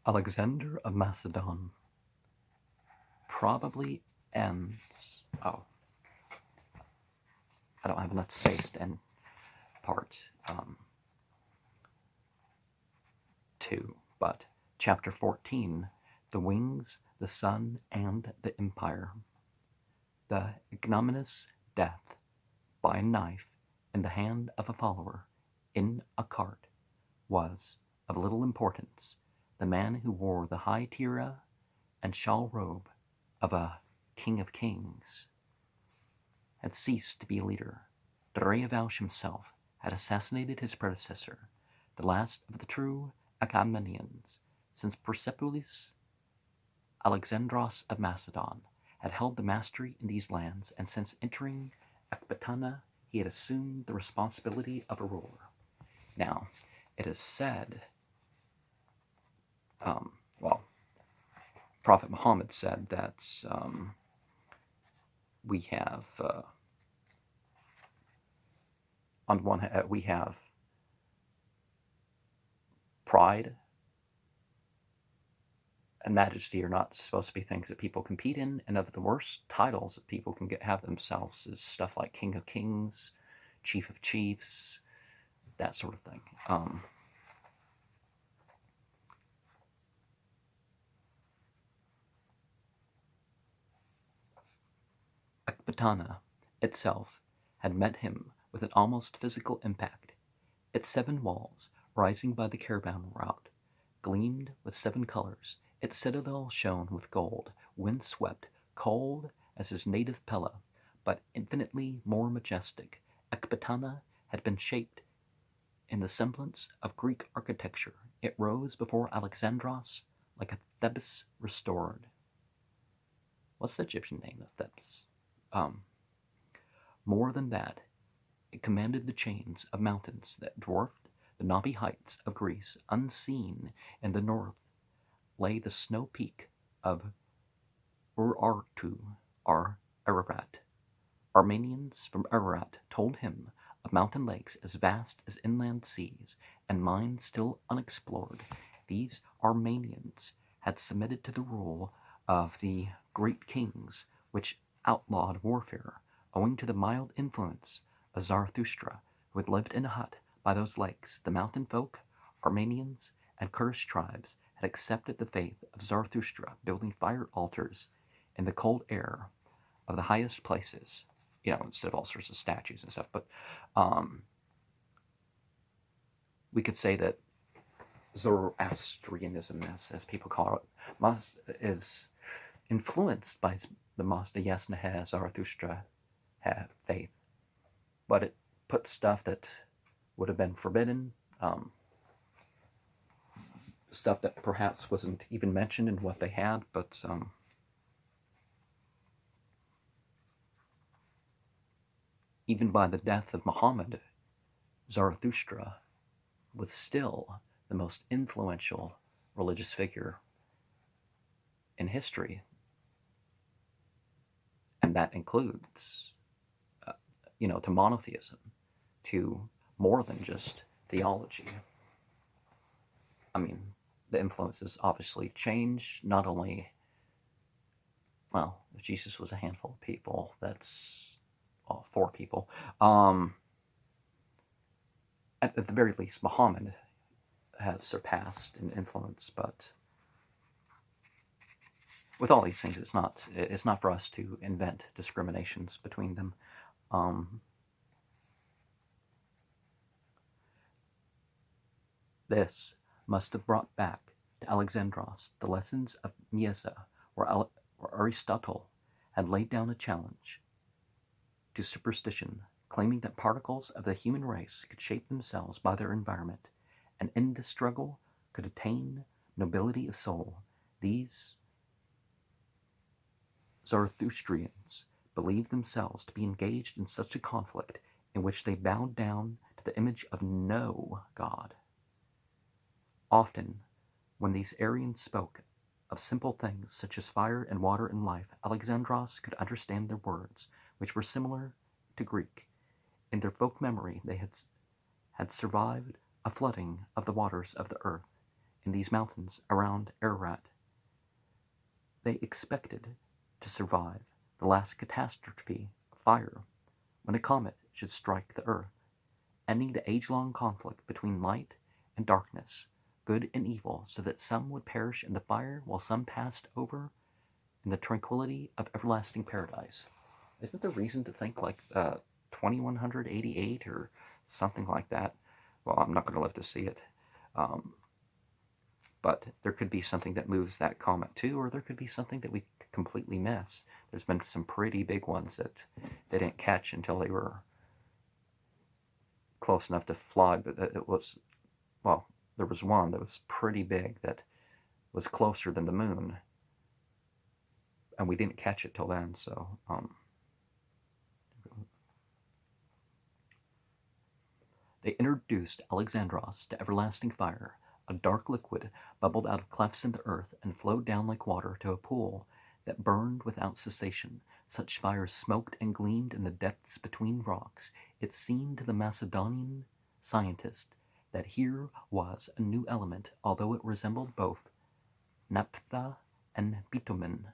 Alexander of Macedon probably ends. Oh, I don't have enough space to end part 2, but chapter 14, The Wings, the Sun, and the Empire. The ignominious death by a knife in the hand of a follower in a cart was of little importance. The man who wore the high tiara and shawl robe of a king of kings had ceased to be a leader. Darius himself had assassinated his predecessor, the last of the true Achaemenians, since Persepolis Alexandros of Macedon had held the mastery in these lands, and since entering Ecbatana he had assumed the responsibility of a ruler. Now, it is said, well, Prophet Muhammad said that we have, on one hand, we have pride and majesty are not supposed to be things that people compete in, and of the worst titles that people can have themselves is stuff like King of Kings, Chief of Chiefs, that sort of thing. Ecbatana itself had met him with an almost physical impact. Its 7 walls, rising by the caravan route, gleamed with 7 colors. Its citadel shone with gold, wind-swept, cold as his native Pella, but infinitely more majestic. Ecbatana had been shaped in the semblance of Greek architecture. It rose before Alexandros like a Thebes restored. What's the Egyptian name of Thebes? More than that, it commanded the chains of mountains that dwarfed the knobby heights of Greece. Unseen in the north lay the snow peak of Urartu, or Ararat. Armenians from Ararat told him of mountain lakes as vast as inland seas, and mines still unexplored. These Armenians had submitted to the rule of the great kings, which outlawed warfare, owing to the mild influence of Zarathustra, who had lived in a hut by those lakes. The mountain folk, Armenians, and Kurdish tribes had accepted the faith of Zarathustra, building fire altars in the cold air of the highest places, instead of all sorts of statues and stuff. But we could say that Zoroastrianism, as people call it, is influenced by the Mazda Yasnaha Zarathustra faith, but it puts stuff that would have been forbidden, stuff that perhaps wasn't even mentioned in what they had, but even by the death of Muhammad, Zarathustra was still the most influential religious figure in history, and that includes, to monotheism, to more than just theology. I mean, the influences obviously change, not only, well, if Jesus was a handful of people, that's, 4 people. At the very least, Muhammad has surpassed in influence, but with all these things, it's not for us to invent discriminations between them. This must have brought back to Alexandros the lessons of Miesa, where Aristotle had laid down a challenge to superstition, claiming that particles of the human race could shape themselves by their environment, and in this struggle could attain nobility of soul. These Zarathustrians believed themselves to be engaged in such a conflict in which they bowed down to the image of no god. Often, when these Aryans spoke of simple things such as fire and water and life, Alexandros could understand their words, which were similar to Greek. In their folk memory, they had survived a flooding of the waters of the earth. in these mountains around Ararat. They expected to survive the last catastrophe of fire when a comet should strike the earth, ending the age-long conflict between light and darkness, good and evil, so that some would perish in the fire while some passed over in the tranquility of everlasting paradise. Isn't there reason to think like 2188 or something like that? Well, I'm not going to live to see it. But there could be something that moves that comet too, or there could be something that we completely miss. There's been some pretty big ones that they didn't catch until they were close enough to fly, but it was, well, there was one that was pretty big that was closer than the moon, and we didn't catch it till then, so, They introduced Alexandros to everlasting fire. A dark liquid bubbled out of clefts in the earth and flowed down like water to a pool that burned without cessation. Such fire smoked and gleamed in the depths between rocks. It seemed to the Macedonian scientist that here was a new element, although it resembled both naphtha and bitumen.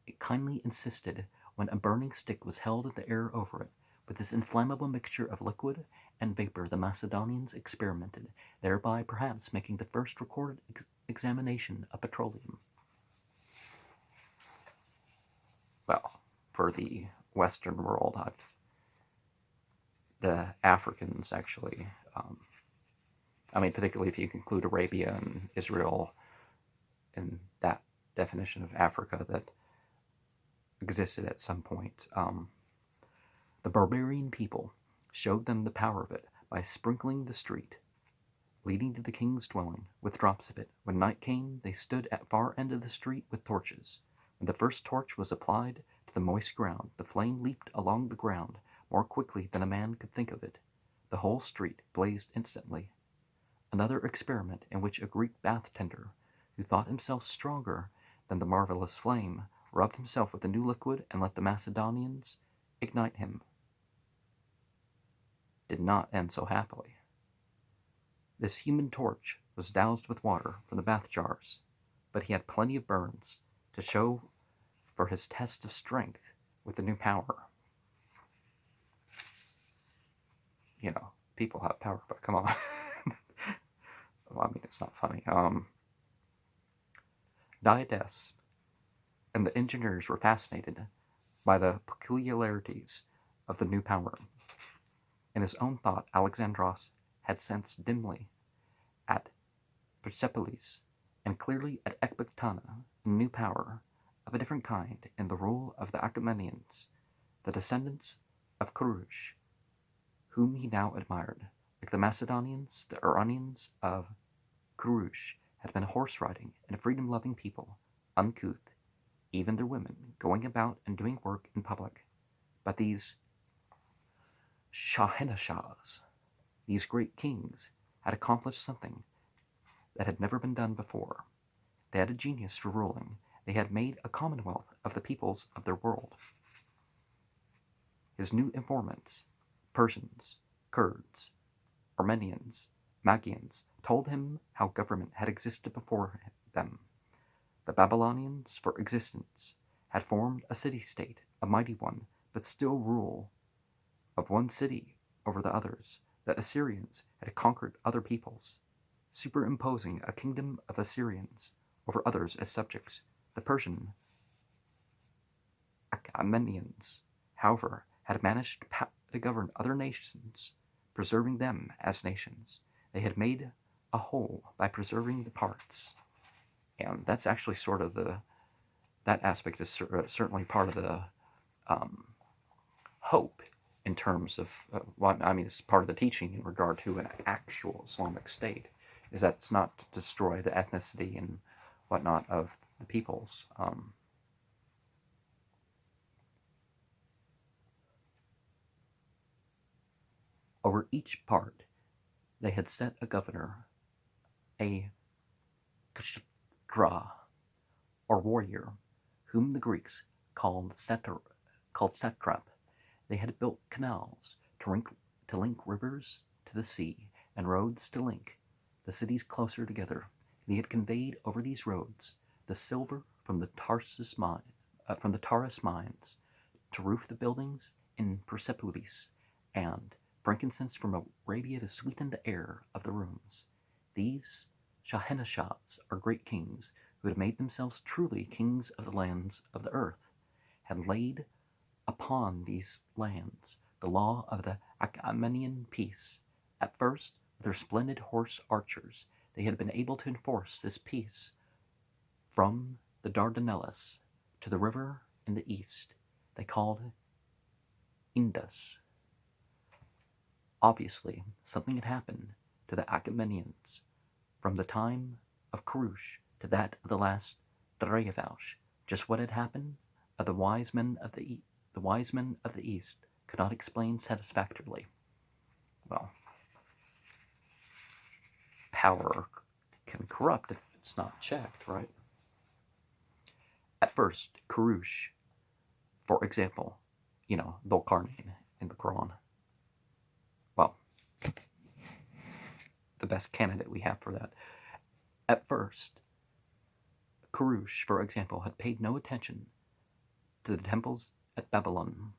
It kindly insisted when a burning stick was held in the air over it. With this inflammable mixture of liquid and vapor, the Macedonians experimented, thereby perhaps making the first recorded examination of petroleum. Well, for the Western world, the Africans actually, particularly if you include Arabia and Israel in that definition of Africa that existed at some point, the barbarian people showed them the power of it by sprinkling the street leading to the king's dwelling with drops of it. When night came, they stood at far end of the street with torches. When the first torch was applied to the moist ground, the flame leaped along the ground more quickly than a man could think of it. The whole street blazed instantly. Another experiment in which a Greek bath tender, who thought himself stronger than the marvelous flame, rubbed himself with the new liquid and let the Macedonians ignite him, did not end so happily. This human torch was doused with water from the bath jars, but he had plenty of burns to show for his test of strength with the new power. You know, people have power, but come on. Well, it's not funny. Diades and the engineers were fascinated by the peculiarities of the new power. In his own thought, Alexandros had sensed dimly at Persepolis and clearly at Ecbatana a new power of a different kind in the rule of the Achaemenians, the descendants of Kurush, whom he now admired. Like the Macedonians, the Iranians of Kurush had been horse-riding and freedom-loving people, uncouth, even their women, going about and doing work in public. But these Shahenshahs, these great kings, had accomplished something that had never been done before. They had a genius for ruling. They had made a commonwealth of the peoples of their world. His new informants, Persians, Kurds, Armenians, Magians, told him how government had existed before them. The Babylonians, for existence, had formed a city-state, a mighty one, but still rule of one city over the others. The Assyrians had conquered other peoples, superimposing a kingdom of Assyrians over others as subjects. The Persian Achaemenians, however, had managed to govern other nations, preserving them as nations. They had made a whole by preserving the parts. And that's actually sort of that aspect is certainly part of the hope in terms of it's part of the teaching in regard to an actual Islamic state, is that it's not to destroy the ethnicity and whatnot of the peoples. Over each part, they had set a governor, a kshatra, or warrior, whom the Greeks called satrap. They had built canals to link rivers to the sea, and roads to link the cities closer together. They had conveyed over these roads the silver from the Taurus mines to roof the buildings in Persepolis, and frankincense from Arabia to sweeten the air of the rooms. These Shahenashahs, or great kings, who had made themselves truly kings of the lands of the earth, had laid upon these lands the law of the Achaemenian peace. At first, with their splendid horse archers, they had been able to enforce this peace from the Dardanelles to the river in the east they called Indus. Obviously, something had happened to the Achaemenians from the time of Kurush to that of the last Dariush. Just what had happened of the wise men of the east could not explain satisfactorily. Well, power can corrupt if it's not checked, right? At first, Kurush, for example, Dhul-Qarnayn in the Quran. Well, the best candidate we have for that. At first, Kurush, for example, had paid no attention to the temples at Babylon.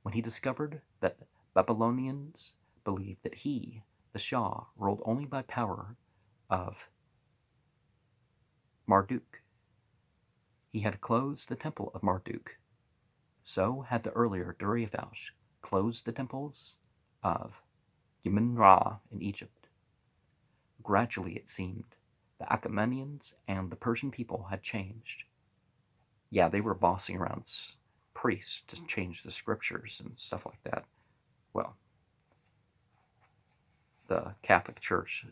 When he discovered that Babylonians believed that he, the Shah, ruled only by power of Marduk, he had closed the temple of Marduk. So had the earlier Dariush closed the temples of Yemen-Ra in Egypt. Gradually, it seemed, the Achaemenians and the Persian people had changed. Yeah, they were bossing around priests to change the scriptures and stuff like that. Well, the Catholic Church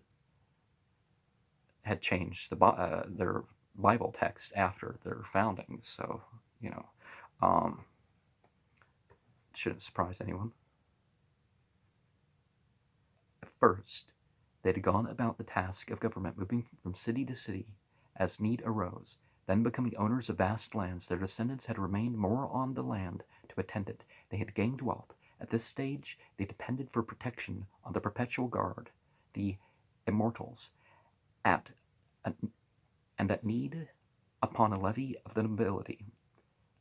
had changed their Bible text after their founding, so, shouldn't surprise anyone. At first, they had gone about the task of government, moving from city to city as need arose. Then, becoming owners of vast lands, their descendants had remained more on the land to attend it. They had gained wealth. At this stage, they depended for protection on the perpetual guard, the immortals, and at need upon a levy of the nobility.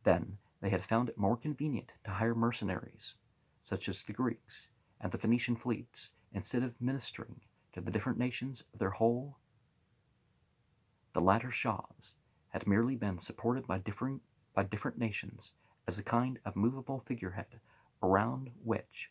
Then they had found it more convenient to hire mercenaries, such as the Greeks and the Phoenician fleets, instead of ministering to the different nations of their whole. The latter Shahs had merely been supported by different nations as a kind of movable figurehead around which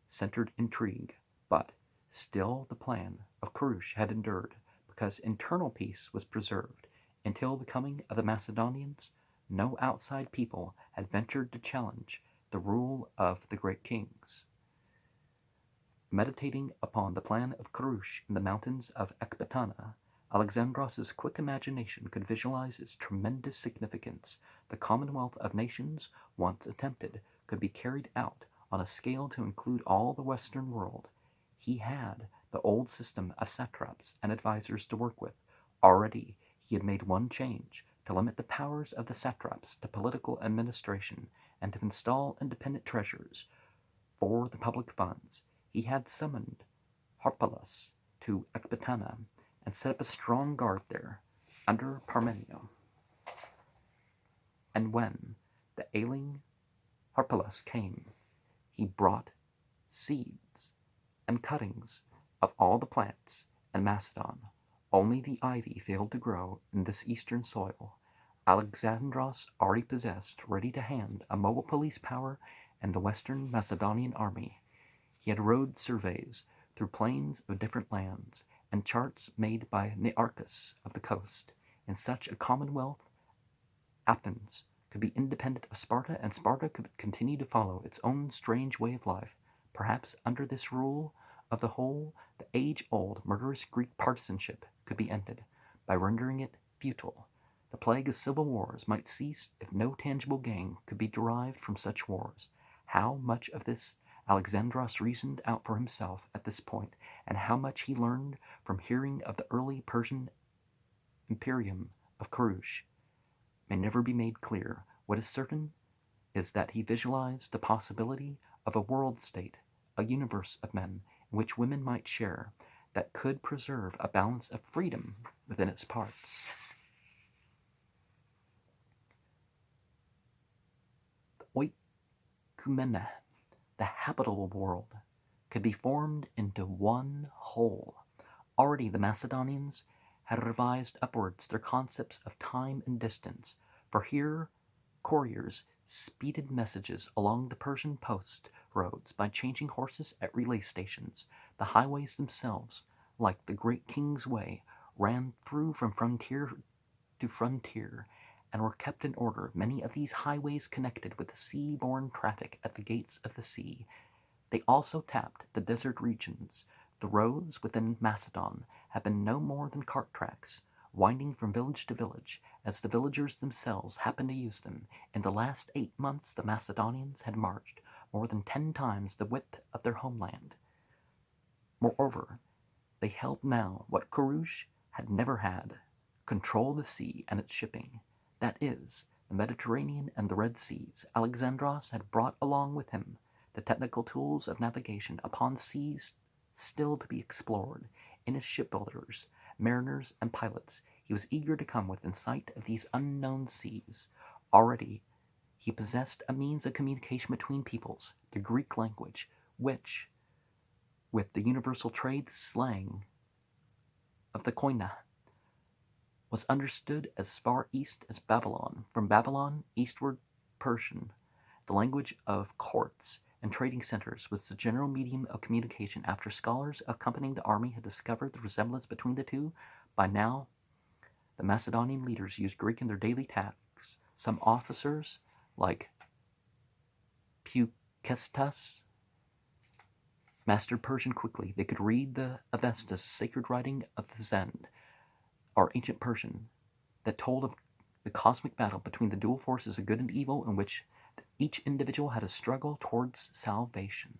centered intrigue, but still the plan of Kurush had endured, because internal peace was preserved. Until the coming of the Macedonians, no outside people had ventured to challenge the rule of the great kings. Meditating upon the plan of Kurush in the mountains of Ecbatana, Alexandros' quick imagination could visualize its tremendous significance. The Commonwealth of Nations, once attempted, could be carried out on a scale to include all the Western world. He had the old system of satraps and advisors to work with. Already, he had made one change, to limit the powers of the satraps to political administration and to install independent treasurers for the public funds. He had summoned Harpalus to Ecbatana and set up a strong guard there under Parmenio. And when the ailing Harpalus came, he brought seeds and cuttings of all the plants in Macedon. Only the ivy failed to grow in this eastern soil. Alexandros already possessed, ready to hand, a mobile police power and the Western Macedonian army. He had road surveys through plains of different lands, and charts made by Nearchus of the coast. In such a commonwealth, Athens could be independent of Sparta, and Sparta could continue to follow its own strange way of life. Perhaps under this rule of the whole, the age-old murderous Greek partisanship could be ended, by rendering it futile. The plague of civil wars might cease if no tangible gain could be derived from such wars. How much of this Alexandros reasoned out for himself at this point, and how much he learned from hearing of the early Persian imperium of Kurush, may never be made clear. What is certain is that he visualized the possibility of a world state, a universe of men, in which women might share that could preserve a balance of freedom within its parts. The oikumene, the habitable world, could be formed into one whole. Already the Macedonians had revised upwards their concepts of time and distance, for here couriers speeded messages along the Persian post roads by changing horses at relay stations. The highways themselves, like the great King's Way, ran through from frontier to frontier and were kept in order. Many of these highways connected with the sea-borne traffic at the gates of the sea. They also tapped the desert regions. The roads within Macedon have been no more than cart tracks, winding from village to village, as the villagers themselves happened to use them. In the last 8 months, the Macedonians had marched more than 10 times the width of their homeland. Moreover, they held now what Kurush had never had: control of the sea and its shipping. That is, the Mediterranean and the Red Seas. Alexandros had brought along with him the technical tools of navigation upon seas still to be explored. In his shipbuilders, mariners, and pilots, he was eager to come within sight of these unknown seas. Already he possessed a means of communication between peoples, the Greek language, which, with the universal trade slang of the koine, was understood as far east as Babylon. From Babylon eastward, Persian, the language of courts and trading centers, was the general medium of communication. After scholars accompanying the army had discovered the resemblance between the two, by now the Macedonian leaders used Greek in their daily tasks. Some officers, like Pukestas, mastered Persian quickly. They could read the Avestas, sacred writing of the Zend, or ancient Persian, that told of the cosmic battle between the dual forces of good and evil, in which each individual had a struggle towards salvation.